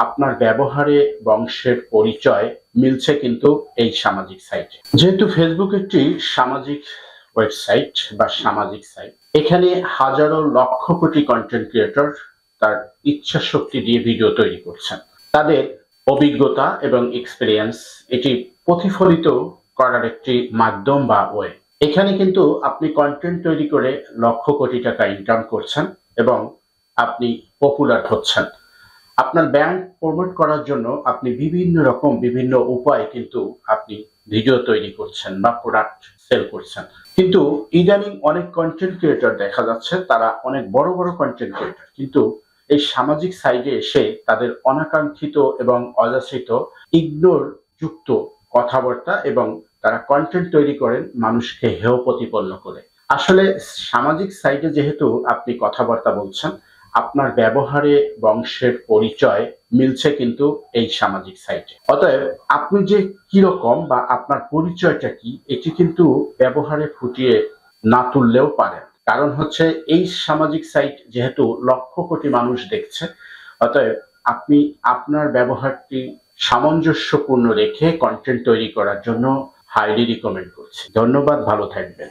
আপনার ব্যবহারে বংশের পরিচয় মিলছে কিন্তু এই সামাজিক সাইটে। যেহেতু ফেসবুক একটি সামাজিক ওয়েবসাইট বা সামাজিক সাইট, এখানে হাজারো লক্ষ কোটি কন্টেন্ট ক্রিয়েটর তার ইচ্ছা শক্তি দিয়ে ভিডিও তৈরি করছেন। তাদের অভিজ্ঞতা এবং এক্সপিরিয়েন্স এটি প্রতিফলিত করার একটি মাধ্যম বা ওয়ে। এখানে কিন্তু আপনি কন্টেন্ট তৈরি করে লক্ষ কোটি টাকা ইনকাম করছেন এবং আপনি পপুলার হচ্ছেন। আপনার ব্র্যান্ড প্রমোট করার জন্য আপনি বিভিন্ন উপায় কিন্তু আপনি ভিডিও তৈরি করছেন বা প্রোডাক্ট সেল করছেন। কিন্তু ইদানিং অনেক কন্টেন্ট ক্রিয়েটর দেখা যাচ্ছে তারা অনেক বড় বড় কন্টেন্ট ক্রিয়েটর, কিন্তু এই সামাজিক সাইটে এসে তাদের অনাকাঙ্ক্ষিত এবং অযাচিত ইগনোর যুক্ত কথাবার্তা এবং তারা কন্টেন্ট তৈরি করেন মানুষকে হেয় প্রতিপন্ন করে। আসলে সামাজিক সাইটে যেহেতু আপনি কথাবার্তা বলছেন, আপনার ব্যবহারে বংশের পরিচয় মিলছে কিন্তু এই সামাজিক সাইটে। অতএব আপনি যে কিরকম বা আপনার পরিচয়টা কি, এটি কিন্তু ব্যবহারে ফুটিয়ে না তুললেও পারেন। কারণ হচ্ছে এই সামাজিক সাইট যেহেতু লক্ষ কোটি মানুষ দেখছে, অতএব আপনি আপনার ব্যবহারটি সামঞ্জস্যপূর্ণ রেখে কন্টেন্ট তৈরি করার জন্য হাইলি রিকমেন্ড করছি। ধন্যবাদ, ভালো থাকবেন।